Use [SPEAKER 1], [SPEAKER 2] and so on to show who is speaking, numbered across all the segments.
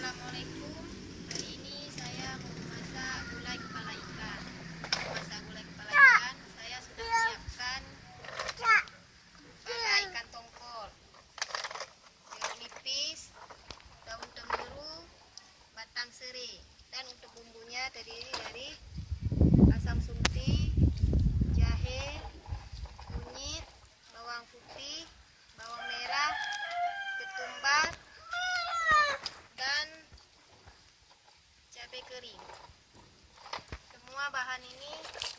[SPEAKER 1] Assalamualaikum. Hari ini saya mau memasak gulai kepala ikan. Memasak gulai kepala ikan, saya sudah siapkan kepala ikan tongkol, jeruk nipis, daun temuru, batang serai. Dan untuk bumbunya terdiri dari asam sunti, jahe, kunyit, bawang putih, bawang merah, ketumbar, dan cabai kering. Semua bahan ini,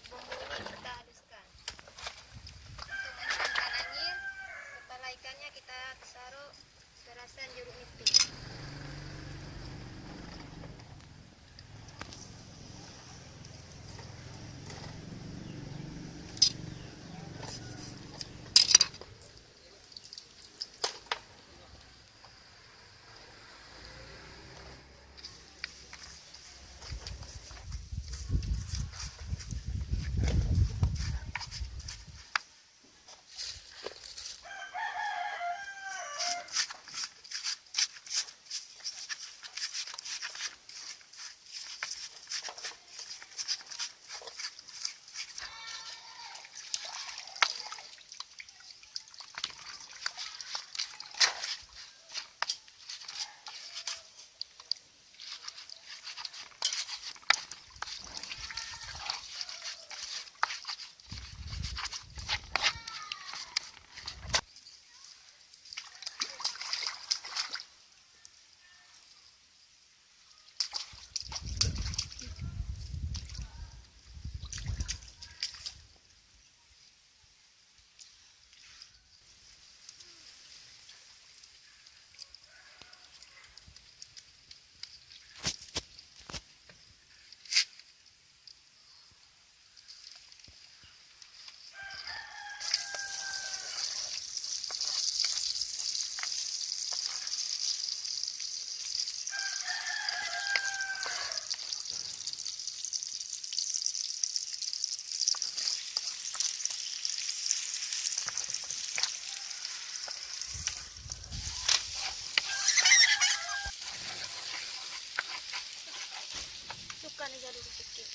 [SPEAKER 1] bumbu ini kita haluskan. Untuk menghilangkan air, kepala ikannya kita taruh perasan jeruk nipis. Suka nih dulu sedikit.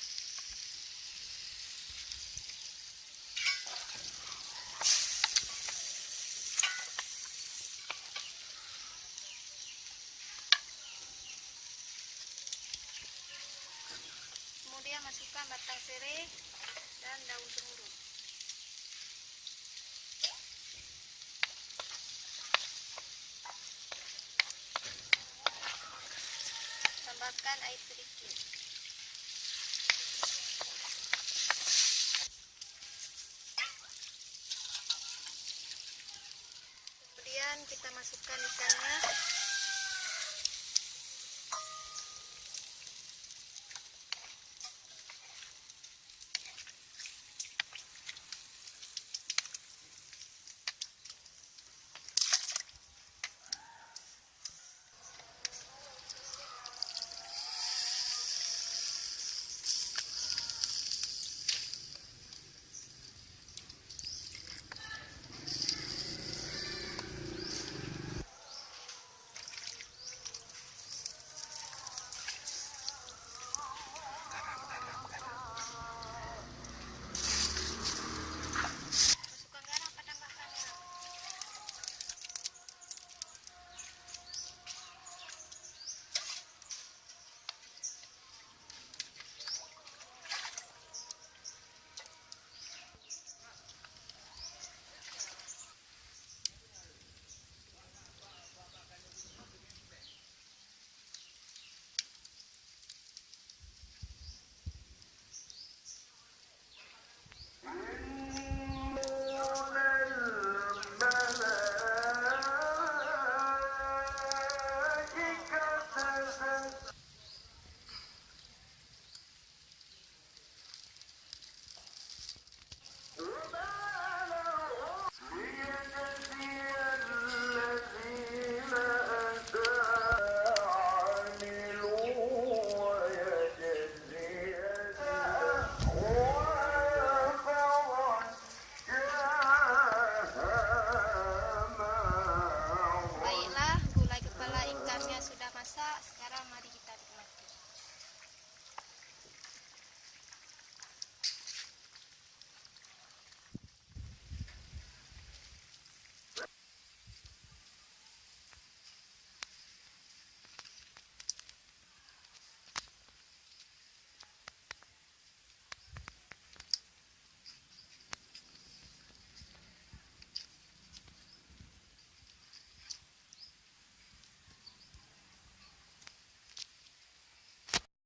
[SPEAKER 1] Kemudian masukkan batang serai dan daun temuru. Tambahkan air sedikit. Kemudian kita masukkan ikannya. sekarang